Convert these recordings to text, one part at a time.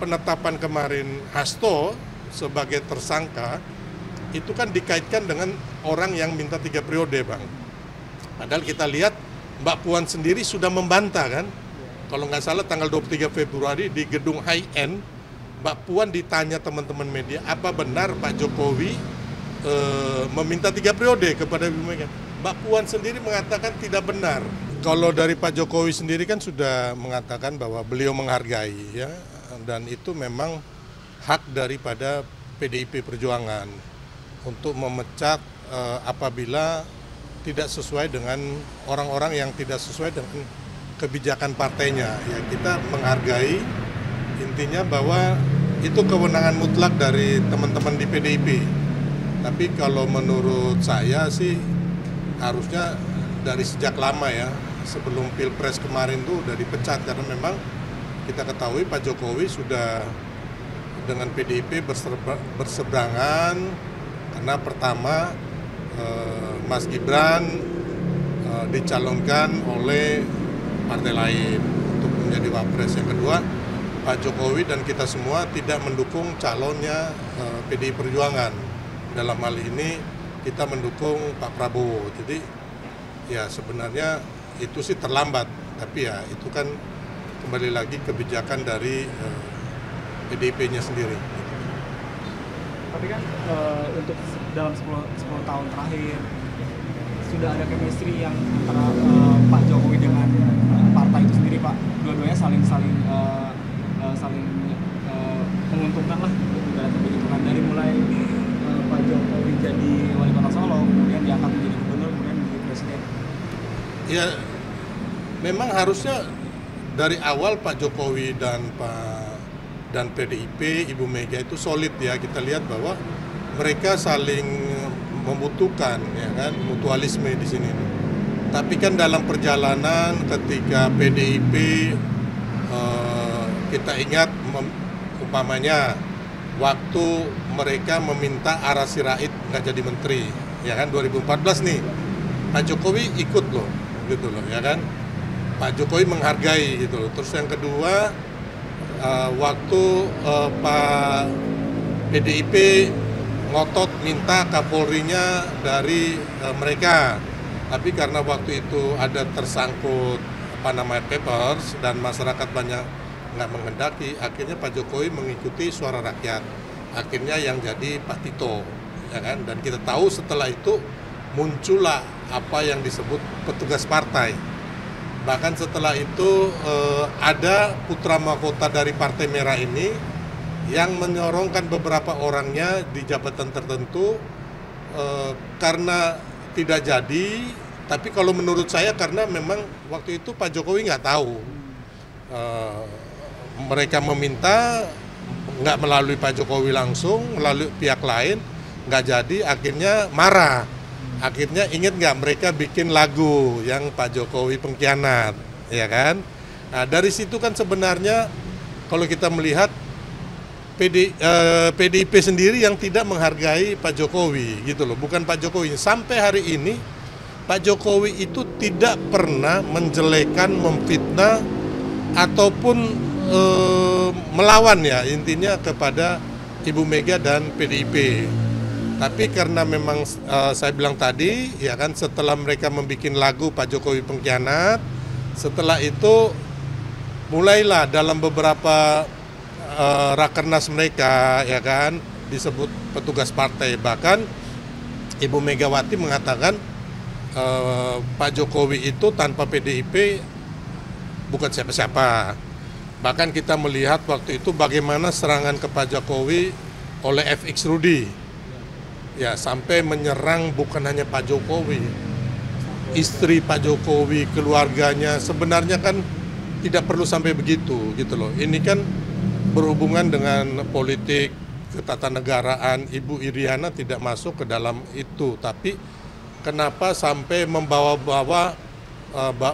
penetapan kemarin Hasto sebagai tersangka itu kan dikaitkan dengan orang yang minta 3 periode, Bang. Padahal kita lihat Mbak Puan sendiri sudah membantah kan. Kalau nggak salah tanggal 23 Februari di gedung High End, Mbak Puan ditanya teman-teman media, apa benar Pak Jokowi meminta 3 periode kepada Ibu Mega? Mbak Puan sendiri mengatakan tidak benar. Kalau dari Pak Jokowi sendiri kan sudah mengatakan bahwa beliau menghargai ya, dan itu memang hak daripada PDIP Perjuangan untuk memecat apabila tidak sesuai dengan orang-orang yang tidak sesuai dengan kebijakan partainya. Ya, kita menghargai, intinya bahwa itu kewenangan mutlak dari teman-teman di PDIP. Tapi kalau menurut saya sih harusnya dari sejak lama ya, sebelum Pilpres kemarin tuh udah dipecat, karena memang kita ketahui Pak Jokowi sudah dengan PDIP berseberangan karena pertama Mas Gibran dicalonkan oleh partai lain untuk menjadi wapres. Yang kedua, Pak Jokowi dan kita semua tidak mendukung calonnya PDI Perjuangan. Dalam hal ini kita mendukung Pak Prabowo. Jadi ya sebenarnya itu sih terlambat, tapi ya itu kan kembali lagi kebijakan dari PDIP-nya sendiri. Tapi kan untuk dalam 10 tahun terakhir sudah ada chemistry yang antara Pak Jokowi dengan partai itu sendiri, Pak. Dua-duanya saling menguntungkan lah dalam kebijakan, dari mulai Pak Jokowi jadi wali kota Solo, kemudian diangkat menjadi gubernur, kemudian menjadi presiden. Ya, memang harusnya dari awal Pak Jokowi dan PDIP, Ibu Mega itu solid ya. Kita lihat bahwa mereka saling membutuhkan, ya kan, mutualisme di sini. Tapi kan dalam perjalanan ketika PDIP kita ingat umpamanya waktu mereka meminta Ara Sirait nggak jadi menteri, ya kan, 2014 nih, Pak Jokowi ikut loh, gitu loh, ya kan. Pak Jokowi menghargai gitu loh. Terus yang kedua, waktu Pak PDIP ngotot minta Kapolrinya dari mereka, tapi karena waktu itu ada tersangkut papers dan masyarakat banyak nggak menghendaki, akhirnya Pak Jokowi mengikuti suara rakyat, akhirnya yang jadi Pak Tito, ya kan. Dan kita tahu setelah itu muncullah apa yang disebut petugas partai. Bahkan setelah itu ada putra mahkota dari Partai Merah ini yang menyorongkan beberapa orangnya di jabatan tertentu karena tidak jadi. Tapi kalau menurut saya karena memang waktu itu Pak Jokowi nggak tahu, mereka meminta nggak melalui Pak Jokowi langsung, melalui pihak lain, nggak jadi, akhirnya marah. Akhirnya ingat nggak mereka bikin lagu yang Pak Jokowi pengkhianat, ya kan? Nah, dari situ kan sebenarnya kalau kita melihat PDIP sendiri yang tidak menghargai Pak Jokowi, gitu loh. Bukan Pak Jokowi. Sampai hari ini Pak Jokowi itu tidak pernah menjelekan, memfitnah ataupun melawan ya intinya kepada Ibu Mega dan PDIP. Tapi karena memang saya bilang tadi, ya kan, setelah mereka membuat lagu Pak Jokowi pengkhianat, setelah itu mulailah dalam beberapa rakernas mereka, ya kan, disebut petugas partai. Bahkan Ibu Megawati mengatakan Pak Jokowi itu tanpa PDIP bukan siapa-siapa. Bahkan kita melihat waktu itu bagaimana serangan ke Pak Jokowi oleh FX Rudy. Ya, sampai menyerang bukan hanya Pak Jokowi, istri Pak Jokowi, keluarganya. Sebenarnya kan tidak perlu sampai begitu, gitu loh. Ini kan berhubungan dengan politik, ketatanegaraan. Ibu Iriana tidak masuk ke dalam itu. Tapi kenapa sampai membawa-bawa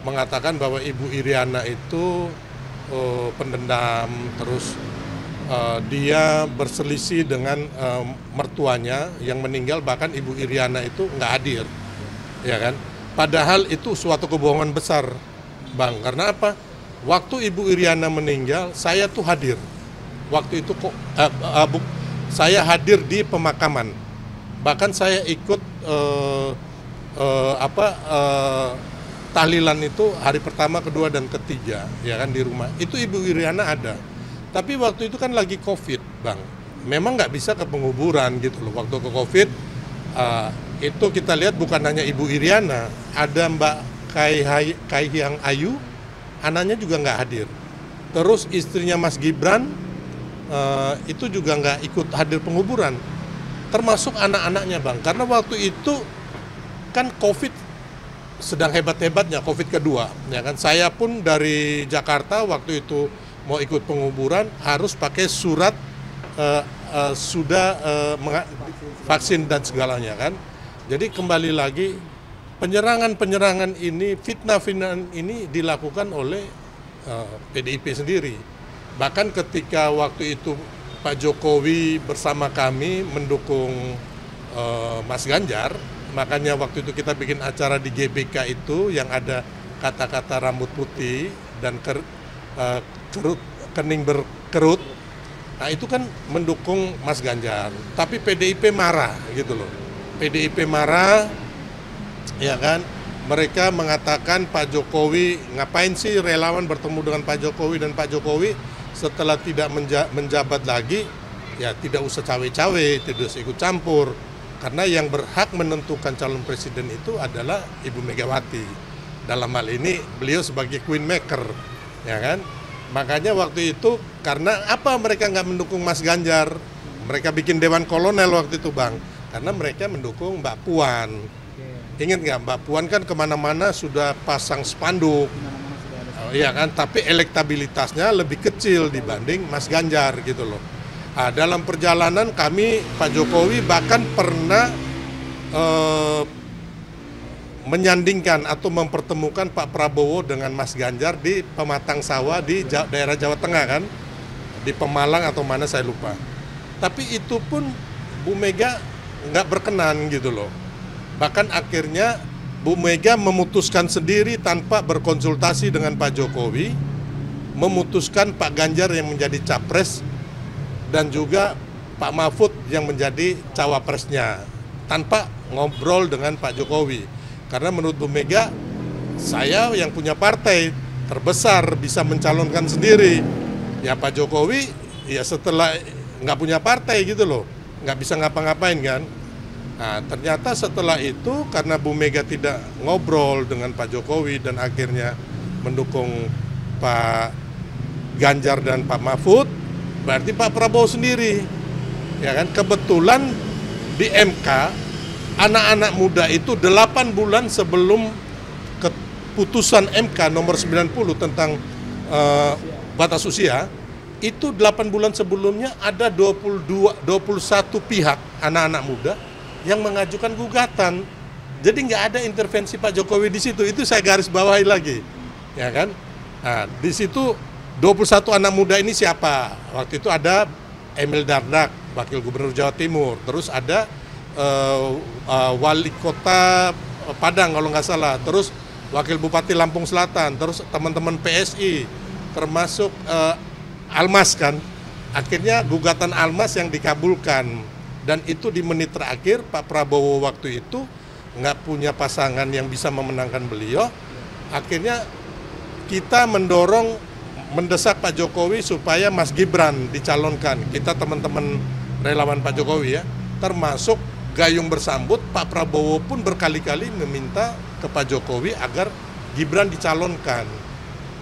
mengatakan bahwa Ibu Iriana itu pendendam, terus dia berselisih dengan mertuanya yang meninggal, bahkan Ibu Iriana itu nggak hadir, ya kan? Padahal itu suatu kebohongan besar, Bang. Karena apa? Waktu Ibu Iriana meninggal, saya tuh hadir, waktu itu kok saya hadir di pemakaman. Bahkan saya ikut tahlilan itu hari pertama, kedua, dan ketiga, ya kan, di rumah. Itu Ibu Iriana ada. Tapi waktu itu kan lagi COVID, Bang. Memang nggak bisa ke penguburan gitu loh. Waktu ke COVID, itu kita lihat bukan hanya Ibu Iriana, ada Mbak Kahiyang Ayu, anaknya juga nggak hadir. Terus istrinya Mas Gibran, itu juga nggak ikut hadir penguburan. Termasuk anak-anaknya, Bang. Karena waktu itu kan COVID sedang hebat-hebatnya, COVID kedua, ya kan. Saya pun dari Jakarta waktu itu mau ikut penguburan harus pakai surat vaksin dan segalanya kan. Jadi kembali lagi penyerangan ini, fitnah-fitnah ini dilakukan oleh PDIP sendiri. Bahkan ketika waktu itu Pak Jokowi bersama kami mendukung Mas Ganjar, makanya waktu itu kita bikin acara di GBK itu yang ada kata-kata rambut putih dan kening berkerut. Nah itu kan mendukung Mas Ganjar. Tapi PDIP marah gitu loh. PDIP marah, ya kan. Mereka mengatakan Pak Jokowi, ngapain sih relawan bertemu dengan Pak Jokowi, dan Pak Jokowi setelah tidak menjabat lagi, ya tidak usah cawe-cawe, tidak usah ikut campur. Karena yang berhak menentukan calon presiden itu adalah Ibu Megawati. Dalam hal ini beliau sebagai queen maker, ya kan. Makanya waktu itu karena apa mereka nggak mendukung Mas Ganjar? Mereka bikin Dewan Kolonel waktu itu, Bang. Karena mereka mendukung Mbak Puan. Ingat nggak, Mbak Puan kan kemana-mana sudah pasang spanduk. Iya kan, tapi elektabilitasnya lebih kecil dibanding Mas Ganjar gitu loh. Nah, dalam perjalanan kami, Pak Jokowi bahkan pernah menyandingkan atau mempertemukan Pak Prabowo dengan Mas Ganjar di Pematang Sawah di daerah Jawa Tengah kan, di Pemalang atau mana saya lupa. Tapi itu pun Bu Mega nggak berkenan gitu loh. Bahkan akhirnya Bu Mega memutuskan sendiri tanpa berkonsultasi dengan Pak Jokowi, memutuskan Pak Ganjar yang menjadi capres dan juga Pak Mahfud yang menjadi cawapresnya tanpa ngobrol dengan Pak Jokowi. Karena menurut Bu Mega, saya yang punya partai terbesar bisa mencalonkan sendiri. Ya Pak Jokowi ya setelah nggak punya partai gitu loh, nggak bisa ngapa-ngapain kan. Nah ternyata setelah itu karena Bu Mega tidak ngobrol dengan Pak Jokowi dan akhirnya mendukung Pak Ganjar dan Pak Mahfud, berarti Pak Prabowo sendiri, ya kan. Kebetulan di MK, anak-anak muda itu 8 bulan sebelum keputusan MK nomor 90 tentang batas usia, itu 8 bulan sebelumnya ada 21 pihak anak-anak muda yang mengajukan gugatan. Jadi nggak ada intervensi Pak Jokowi di situ, itu saya garis bawahi lagi, ya kan. Nah, di situ 21 anak muda ini siapa? Waktu itu ada Emil Dardak, Wakil Gubernur Jawa Timur. Terus ada Wali Kota Padang kalau nggak salah. Terus Wakil Bupati Lampung Selatan. Terus teman-teman PSI, termasuk Almas kan. Akhirnya gugatan Almas yang dikabulkan. Dan itu di menit terakhir Pak Prabowo waktu itu nggak punya pasangan yang bisa memenangkan beliau. Akhirnya kita mendesak Pak Jokowi supaya Mas Gibran dicalonkan. Kita teman-teman relawan Pak Jokowi ya, termasuk gayung bersambut Pak Prabowo pun berkali-kali meminta ke Pak Jokowi agar Gibran dicalonkan.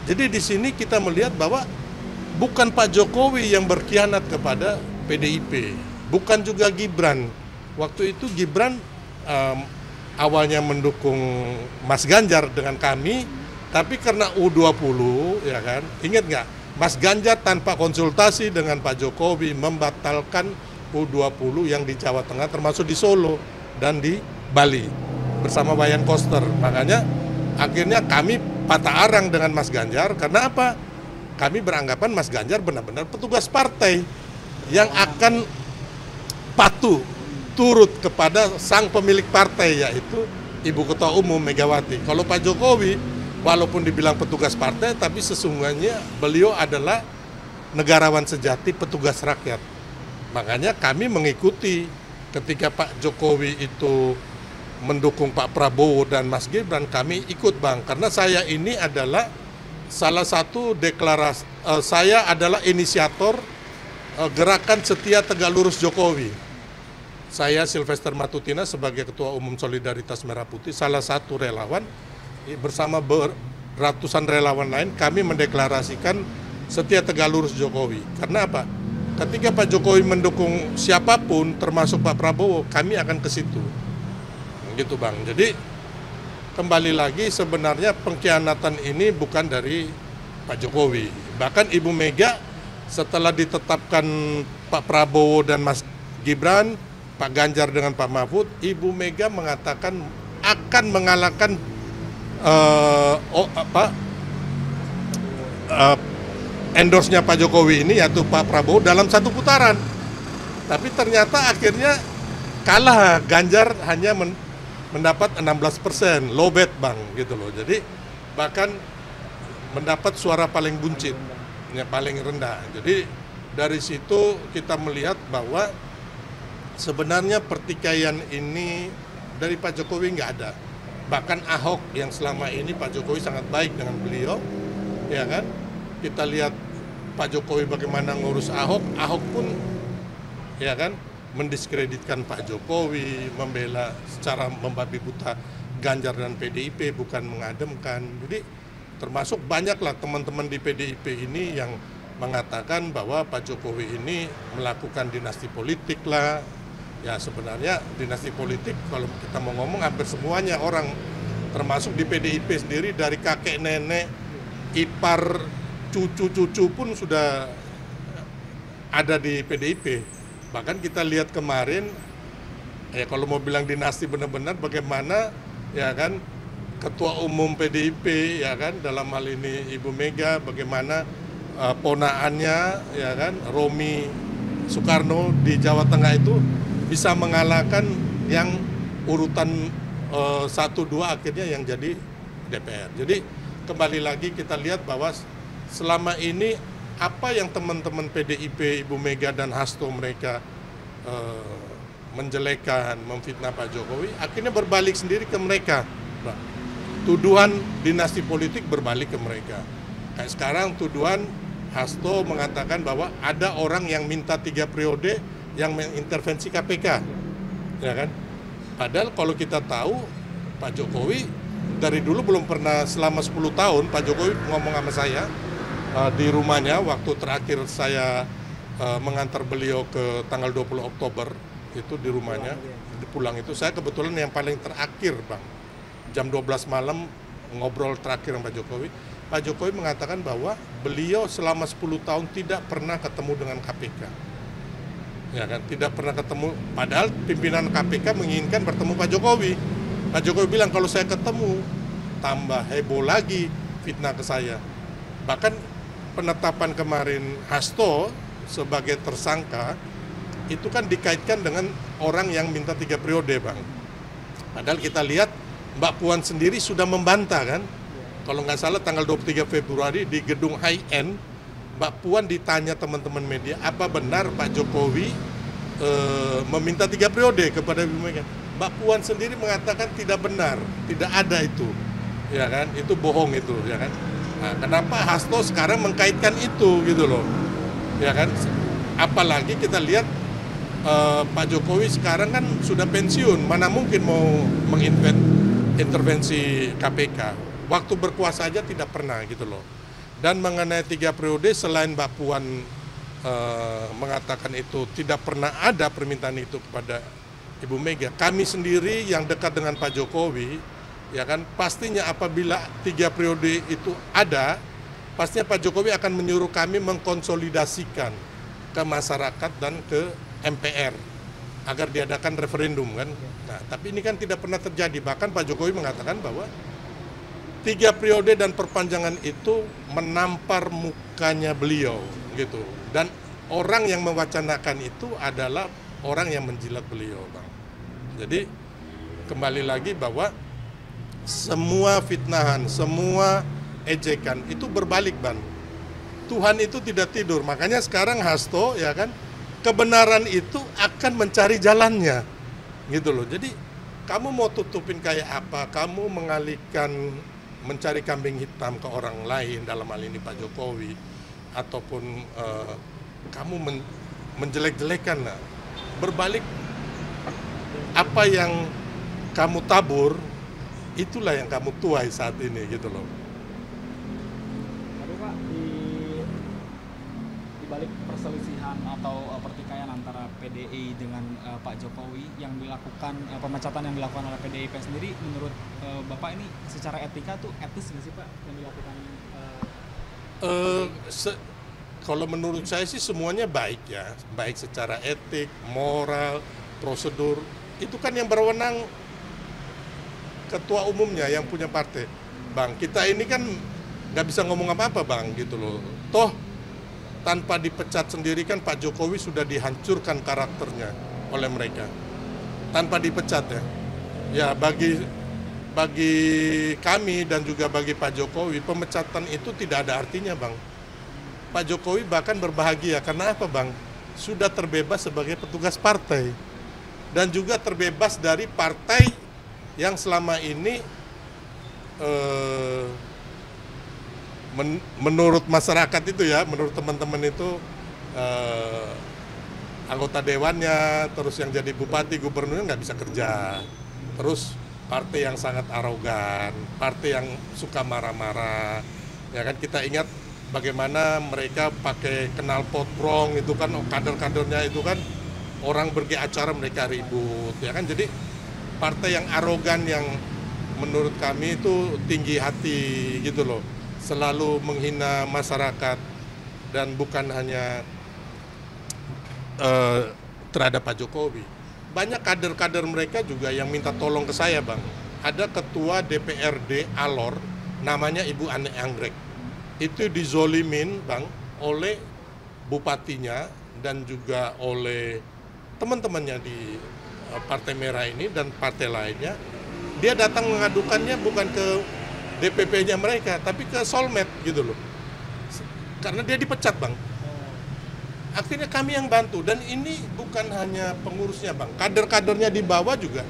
Jadi di sini kita melihat bahwa bukan Pak Jokowi yang berkhianat kepada PDIP, bukan juga Gibran. Waktu itu Gibran awalnya mendukung Mas Ganjar dengan kami, tapi karena U20, ya kan, ingat nggak, Mas Ganjar tanpa konsultasi dengan Pak Jokowi membatalkan U20 yang di Jawa Tengah, termasuk di Solo dan di Bali bersama Wayan Koster. Makanya akhirnya kami patah arang dengan Mas Ganjar. Karena apa? Kami beranggapan Mas Ganjar benar-benar petugas partai yang akan patuh turut kepada sang pemilik partai, yaitu Ibu Ketua Umum Megawati. Kalau Pak Jokowi walaupun dibilang petugas partai, tapi sesungguhnya beliau adalah negarawan sejati, petugas rakyat. Makanya kami mengikuti ketika Pak Jokowi itu mendukung Pak Prabowo dan Mas Gibran, kami ikut Bang. Karena saya ini adalah salah satu deklarasi, saya adalah inisiator gerakan Setia Tegak Lurus Jokowi. Saya Sylvester Matutina sebagai Ketua Umum Solidaritas Merah Putih, salah satu relawan, bersama ratusan relawan lain, kami mendeklarasikan Setia Tegak Lurus Jokowi. Karena apa? Ketika Pak Jokowi mendukung siapapun, termasuk Pak Prabowo, kami akan ke situ. Gitu Bang. Jadi kembali lagi sebenarnya pengkhianatan ini bukan dari Pak Jokowi. Bahkan Ibu Mega setelah ditetapkan Pak Prabowo dan Mas Gibran, Pak Ganjar dengan Pak Mahfud, Ibu Mega mengatakan akan mengalahkan endorse-nya Pak Jokowi ini, yaitu Pak Prabowo, dalam satu putaran. Tapi ternyata akhirnya kalah, Ganjar hanya mendapat 16%, low bet Bang, gitu loh. Jadi bahkan mendapat suara paling buncit, yang paling rendah. Jadi dari situ kita melihat bahwa sebenarnya pertikaian ini dari Pak Jokowi nggak ada. Bahkan Ahok yang selama ini Pak Jokowi sangat baik dengan beliau, ya kan? Kita lihat Pak Jokowi bagaimana ngurus Ahok, Ahok pun, ya kan, mendiskreditkan Pak Jokowi, membela secara membabi buta Ganjar dan PDIP, bukan mengademkan. Jadi termasuk banyaklah teman-teman di PDIP ini yang mengatakan bahwa Pak Jokowi ini melakukan dinasti politik lah. Ya sebenarnya dinasti politik kalau kita mau ngomong hampir semuanya orang, termasuk di PDIP sendiri, dari kakek nenek, ipar, cucu-cucu pun sudah ada di PDIP. Bahkan kita lihat kemarin, ya kalau mau bilang dinasti benar-benar bagaimana, ya kan, Ketua Umum PDIP, ya kan, dalam hal ini Ibu Mega, bagaimana ponaannya, ya kan, Romi Soekarno di Jawa Tengah itu bisa mengalahkan yang urutan 1-2 akhirnya yang jadi DPR. Jadi kembali lagi kita lihat bahwa selama ini apa yang teman-teman PDIP, Ibu Mega dan Hasto mereka menjelekan, memfitnah Pak Jokowi, akhirnya berbalik sendiri ke mereka. Nah, tuduhan dinasti politik berbalik ke mereka. Kayak sekarang tuduhan Hasto mengatakan bahwa ada orang yang minta 3 periode yang mengintervensi KPK, ya kan? Padahal kalau kita tahu Pak Jokowi dari dulu belum pernah, selama 10 tahun Pak Jokowi ngomong sama saya di rumahnya waktu terakhir saya mengantar beliau ke tanggal 20 Oktober itu di rumahnya, di pulang itu saya kebetulan yang paling terakhir Bang, jam 12 malam ngobrol terakhir sama Pak Jokowi. Pak Jokowi mengatakan bahwa beliau selama 10 tahun tidak pernah ketemu dengan KPK. Ya kan, tidak pernah ketemu, padahal pimpinan KPK menginginkan bertemu Pak Jokowi. Pak Jokowi bilang kalau saya ketemu tambah heboh lagi fitnah ke saya. Bahkan penetapan kemarin Hasto sebagai tersangka itu kan dikaitkan dengan orang yang minta 3 periode Bang. Padahal kita lihat Mbak Puan sendiri sudah membantah kan. Kalau nggak salah tanggal 23 Februari di gedung High End, Mbak Puan ditanya teman-teman media, apa benar Pak Jokowi meminta 3 periode kepada Ibu Mega? Mbak Puan sendiri mengatakan tidak benar, tidak ada itu, ya kan? Itu bohong itu, ya kan? Nah, kenapa Hasto sekarang mengkaitkan itu, gitu loh, ya kan? Apalagi kita lihat Pak Jokowi sekarang kan sudah pensiun, mana mungkin mau mengintervensi KPK? Waktu berkuasa aja tidak pernah, gitu loh. Dan mengenai 3 periode, selain Mbak Puan mengatakan itu tidak pernah ada permintaan itu kepada Ibu Mega, kami sendiri yang dekat dengan Pak Jokowi, ya kan, pastinya apabila 3 periode itu ada, pastinya Pak Jokowi akan menyuruh kami mengkonsolidasikan ke masyarakat dan ke MPR agar diadakan referendum kan. Nah, tapi ini kan tidak pernah terjadi. Bahkan Pak Jokowi mengatakan bahwa 3 periode dan perpanjangan itu menampar mukanya beliau gitu. Dan orang yang mewacanakan itu adalah orang yang menjilat beliau, Bang. Jadi kembali lagi bahwa semua fitnahan, semua ejekan itu berbalik, Bang. Tuhan itu tidak tidur. Makanya sekarang Hasto ya kan, kebenaran itu akan mencari jalannya. Gitu loh. Jadi kamu mau tutupin kayak apa? Kamu mengalihkan mencari kambing hitam ke orang lain, dalam hal ini Pak Jokowi, ataupun kamu menjelek-jelekan, nah, berbalik apa yang kamu tabur, itulah yang kamu tuai saat ini gitu loh. Tapi Pak, di balik perselisihan atau pertikaian antara PDI dengan Pak Jokowi yang dilakukan, pemecatan yang dilakukan oleh PDIP sendiri, menurut Bapak ini secara etika tuh etis nggak sih Pak yang dilakukan? Kalau menurut saya sih semuanya baik ya, baik secara etik, moral, prosedur. Itu kan yang berwenang ketua umumnya yang punya partai. Bang, kita ini kan nggak bisa ngomong apa-apa Bang gitu loh. Toh tanpa dipecat sendiri kan Pak Jokowi sudah dihancurkan karakternya oleh mereka. Tanpa dipecat ya. Ya bagi kami dan juga bagi Pak Jokowi, pemecatan itu tidak ada artinya Bang. Pak Jokowi bahkan berbahagia karena apa Bang? Sudah terbebas sebagai petugas partai. Dan juga terbebas dari partai yang selama ini menurut masyarakat itu ya, menurut teman-teman itu anggota dewannya, terus yang jadi bupati, gubernurnya nggak bisa kerja. Terus partai yang sangat arogan, partai yang suka marah-marah. Ya kan kita ingat bagaimana mereka pakai knalpot brong itu kan, kader-kadernya itu kan orang pergi acara mereka ribut, ya kan. Jadi partai yang arogan yang menurut kami itu tinggi hati gitu loh, selalu menghina masyarakat dan bukan hanya terhadap Pak Jokowi. Banyak kader-kader mereka juga yang minta tolong ke saya Bang. Ada ketua DPRD Alor, namanya Ibu Ane Anggrek. Itu dizolimin Bang oleh bupatinya dan juga oleh teman-temannya di Partai Merah ini dan partai lainnya. Dia datang mengadukannya bukan ke DPP-nya mereka, tapi ke Solmed gitu loh. Karena dia dipecat Bang. Akhirnya kami yang bantu, dan ini bukan hanya pengurusnya Bang, kader-kadernya di bawah juga.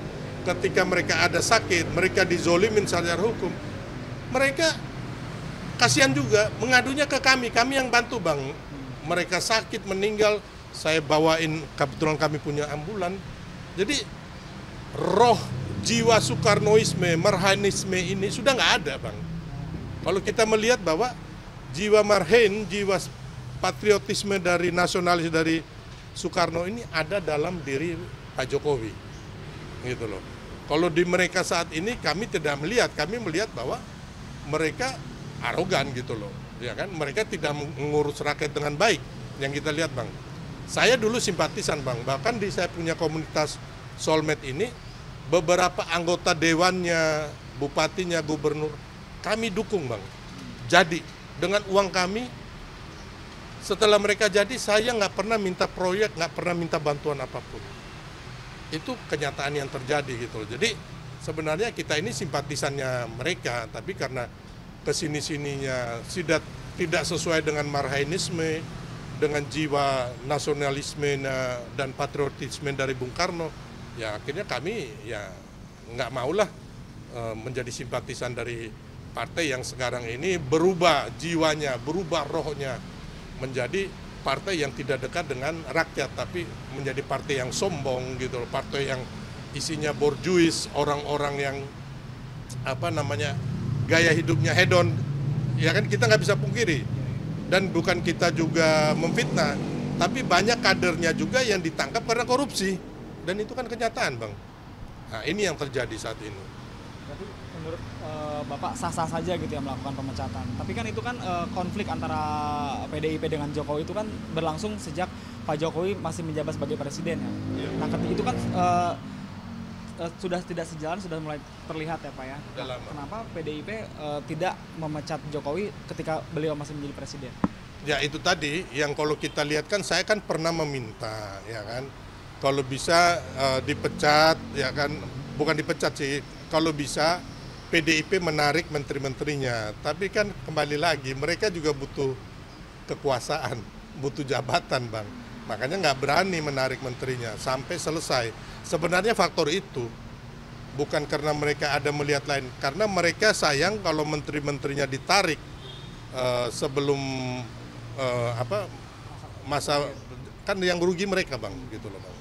Ketika mereka ada sakit, mereka dizolimin secara hukum, mereka kasihan juga, mengadunya ke kami yang bantu Bang. Mereka sakit, meninggal, saya bawain, kebetulan kami punya ambulan. Jadi roh jiwa Soekarnoisme, Marhainisme ini sudah nggak ada Bang. Kalau kita melihat bahwa jiwa Marhain, jiwa patriotisme dari nasionalis dari Soekarno ini ada dalam diri Pak Jokowi, gitu loh. Kalau di mereka saat ini kami tidak melihat, kami melihat bahwa mereka arogan gitu loh, ya kan? Mereka tidak mengurus rakyat dengan baik, yang kita lihat Bang. Saya dulu simpatisan Bang, bahkan di saya punya komunitas Solmed ini, beberapa anggota dewannya, bupatinya, gubernur, kami dukung Bang. Jadi dengan uang kami, setelah mereka jadi, saya nggak pernah minta proyek, nggak pernah minta bantuan apapun. Itu kenyataan yang terjadi gitu loh. Jadi sebenarnya kita ini simpatisannya mereka, tapi karena kesini-sininya tidak sesuai dengan marhainisme, dengan jiwa nasionalisme dan patriotisme dari Bung Karno, ya akhirnya kami ya nggak maulah menjadi simpatisan dari partai yang sekarang ini berubah jiwanya, berubah rohnya menjadi partai yang tidak dekat dengan rakyat, tapi menjadi partai yang sombong gitu loh, partai yang isinya borjuis, orang-orang yang gaya hidupnya hedon, ya kan, kita nggak bisa pungkiri. Dan bukan kita juga memfitnah, tapi banyak kadernya juga yang ditangkap karena korupsi, dan itu kan kenyataan Bang. Nah ini yang terjadi saat ini. Berarti menurut Bapak sah-sah saja gitu ya melakukan pemecatan. Tapi kan itu kan konflik antara PDIP dengan Jokowi itu kan berlangsung sejak Pak Jokowi masih menjabat sebagai presiden ya. Nah itu kan sudah tidak sejalan, sudah mulai terlihat ya Pak ya. Kenapa PDIP tidak memecat Jokowi ketika beliau masih menjadi presiden? Ya itu tadi yang kalau kita lihat kan, saya kan pernah meminta ya kan, kalau bisa dipecat ya kan, bukan dipecat sih, kalau bisa PDIP menarik menteri-menterinya. Tapi kan kembali lagi mereka juga butuh kekuasaan, butuh jabatan, Bang. Makanya nggak berani menarik menterinya sampai selesai. Sebenarnya faktor itu bukan karena mereka ada melihat lain, karena mereka sayang kalau menteri-menterinya ditarik sebelum masa, kan yang rugi mereka, Bang, gitu loh, Bang.